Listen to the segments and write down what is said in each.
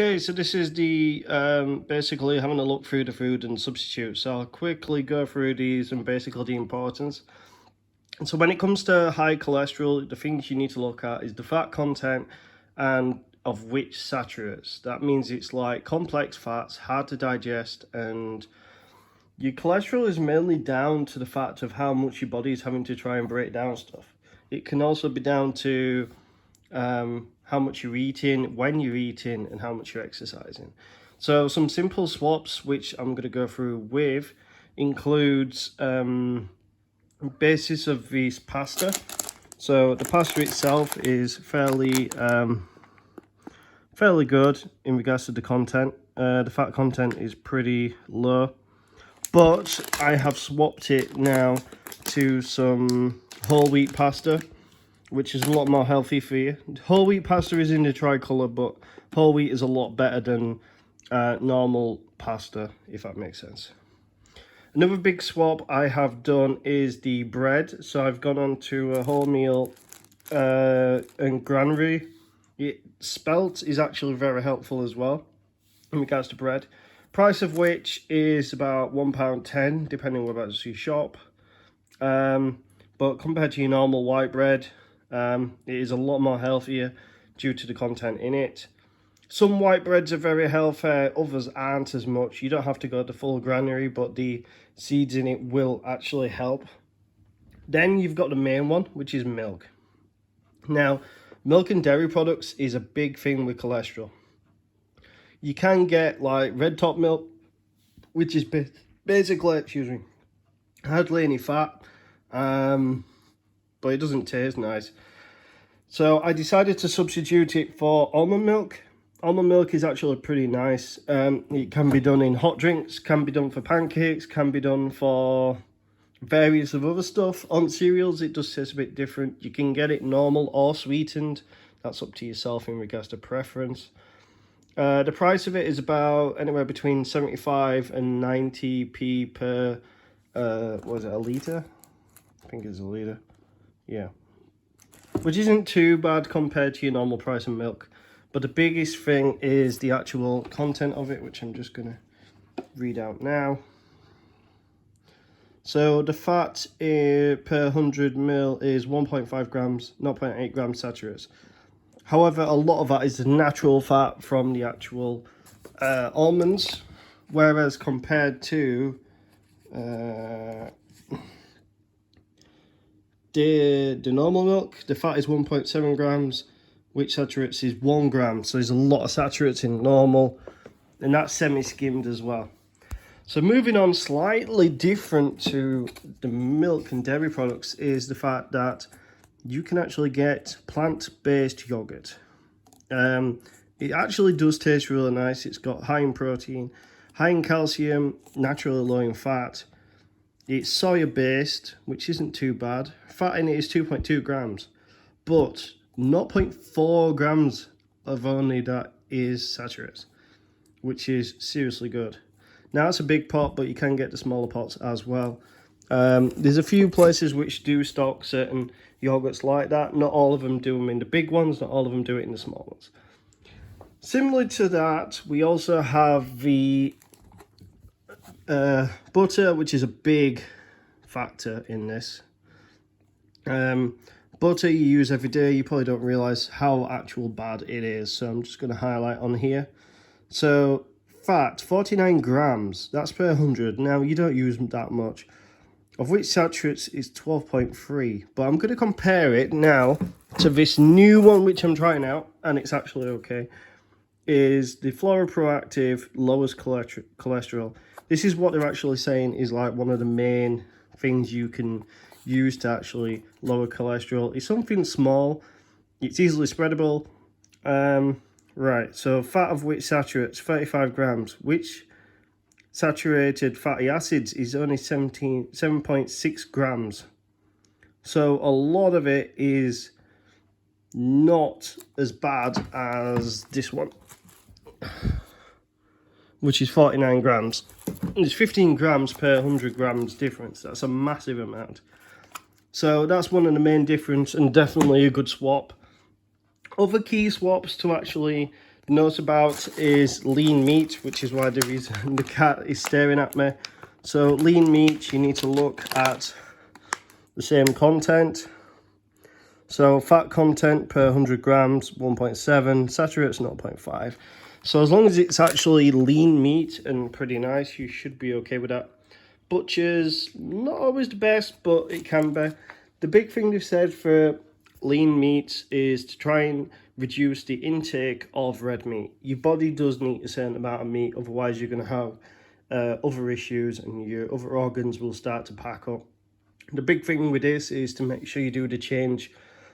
Okay, so this is the basically having a look through the food and substitutes. So I'll quickly go through these and basically the importance. And so when it comes to high cholesterol, the things you need to look at is the fat content and of which saturates. That means it's like complex fats, hard to digest, and your cholesterol is mainly down to the fact of how much your body is having to try and break down stuff. It can also be down to how much you're eating, when you're eating, and how much you're exercising. So some simple swaps, which I'm going to go through with, includes basis of this pasta. So the pasta itself is fairly good in regards to the content. The fat content is pretty low, but I have swapped it now to some whole wheat pasta, which is a lot more healthy for you. Whole wheat pasta is in the tricolour, but whole wheat is a lot better than normal pasta, if that makes sense. Another big swap I have done is the bread. So I've gone on to a wholemeal and granary. Spelt is actually very helpful as well in regards to bread. Price of which is about £1.10, depending on where you shop. But compared to your normal white bread, it is a lot more healthier due to the content in it. Some white breads are very healthy, others aren't as much. You don't have to go the full granary, but the seeds in it will actually help. Then you've got the main one, which is milk. Now, milk and dairy products is a big thing with cholesterol. You can get like red top milk, which is basically, hardly any fat, but it doesn't taste nice. So I decided to substitute it for almond milk. Almond milk is actually pretty nice. It can be done in hot drinks, can be done for pancakes, can be done for various of other stuff. On cereals, it does taste a bit different. You can get it normal or sweetened. That's up to yourself in regards to preference. The price of it is about anywhere between 75 and 90p per, was it a litre? I think it's a litre. Yeah. Which isn't too bad compared to your normal price of milk. But the biggest thing is the actual content of it, which I'm just going to read out now. So the fat per 100 ml is 1.5 grams, 0.8 grams saturates. However, a lot of that is the natural fat from the actual almonds, whereas compared to the normal milk, the fat is 1.7 grams, which saturates is 1 gram. So there's a lot of saturates in normal, and that's semi-skimmed as well. So moving on, slightly different to the milk and dairy products is the fact that you can actually get plant-based yogurt. It actually does taste really nice. It's got high in protein, high in calcium, naturally low in fat. It's soya-based, which isn't too bad. Fat in it is 2.2 grams, but 0.4 grams of only that is saturates, which is seriously good. Now, it's a big pot, but you can get the smaller pots as well. There's a few places which do stock certain yogurts like that. Not all of them do them in the big ones, not all of them do it in the small ones. Similar to that, we also have the butter, which is a big factor in this. Butter you use every day, you probably don't realize how actual bad it is, so I'm just going to highlight on here. So fat, 49 grams, that's per 100. Now, you don't use that much, of which saturates is 12.3. But I'm going to compare it now to this new one, which I'm trying out, and it's actually okay, is the Flora Proactive lowers cholesterol. This is what they're actually saying is like one of the main things you can use to actually lower cholesterol. It's something small, it's easily spreadable. Right, so fat of which saturates 35 grams, which saturated fatty acids is only 7.6 grams. So a lot of it is not as bad as this one, which is 49 grams. There's 15 grams per 100 grams difference. That's a massive amount. So that's one of the main difference, and definitely a good swap. Other key swaps to actually note about is lean meat, which is why the reason the cat is staring at me. So lean meat, you need to look at the same content. So fat content per 100 grams, 1.7, saturates 0.5. So as long as it's actually lean meat and pretty nice, you should be okay with that. Butchers, not always the best, but it can be. The big thing they've said for lean meats is to try and reduce the intake of red meat. Your body does need a certain amount of meat, otherwise you're going to have other issues and your other organs will start to pack up. The big thing with this is to make sure you do the change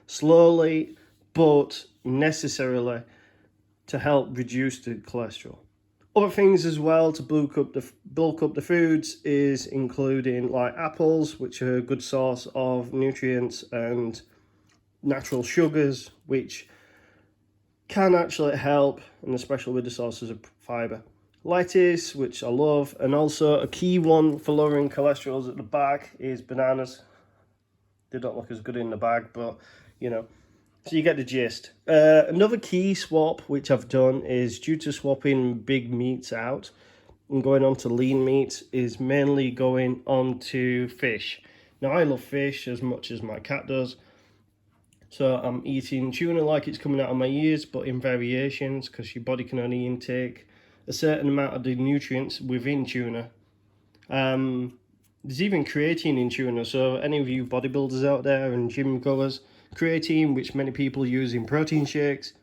slowly but necessarily to help reduce the cholesterol. Other things as well to bulk up the foods is including like apples, which are a good source of nutrients, and natural sugars, which can actually help, and especially with the sources of fiber. Lettuce, which I love, and also a key one for lowering cholesterol at the back is bananas. They don't look as good in the bag, but you know, so you get the gist. Another key swap which I've done is due to swapping big meats out and going on to lean meat is mainly going on to fish. Now I love fish as much as my cat does. So I'm eating tuna like it's coming out of my ears, but in variations, because your body can only intake a certain amount of the nutrients within tuna. There's even creatine in tuna, so any of you bodybuilders out there and gym goers, creatine, which many people use in protein shakes,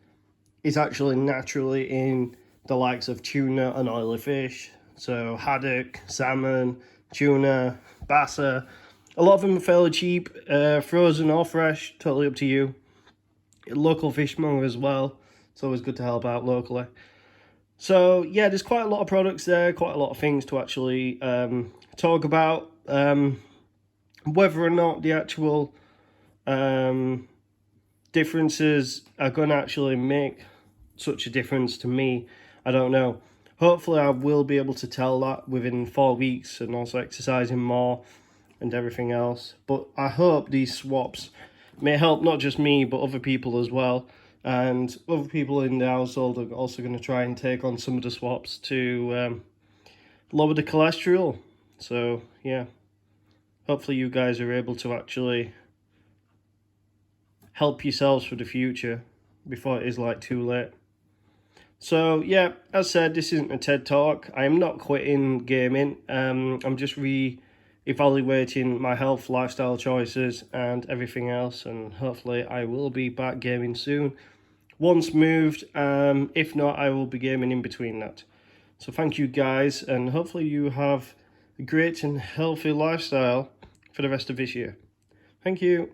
is actually naturally in the likes of tuna and oily fish. So haddock, salmon, tuna, bassa. A lot of them are fairly cheap, frozen or fresh, totally up to you. Local fishmonger as well. It's always good to help out locally. So yeah, there's quite a lot of products there, quite a lot of things to actually talk about. Whether or not the actual differences are going to actually make such a difference to me, I don't know. Hopefully I will be able to tell that within 4 weeks, and also exercising more and everything else. But I hope these swaps may help not just me but other people as well, and other people in the household are also going to try and take on some of the swaps to lower the cholesterol. So yeah, hopefully you guys are able to actually help yourselves for the future before it is like too late. So yeah, as said, this isn't a TED Talk. I am not quitting gaming. I'm just re-evaluating my health, lifestyle choices and everything else, and hopefully I will be back gaming soon. Once moved, if not, I will be gaming in between that. So thank you guys, and hopefully you have a great and healthy lifestyle for the rest of this year. Thank you.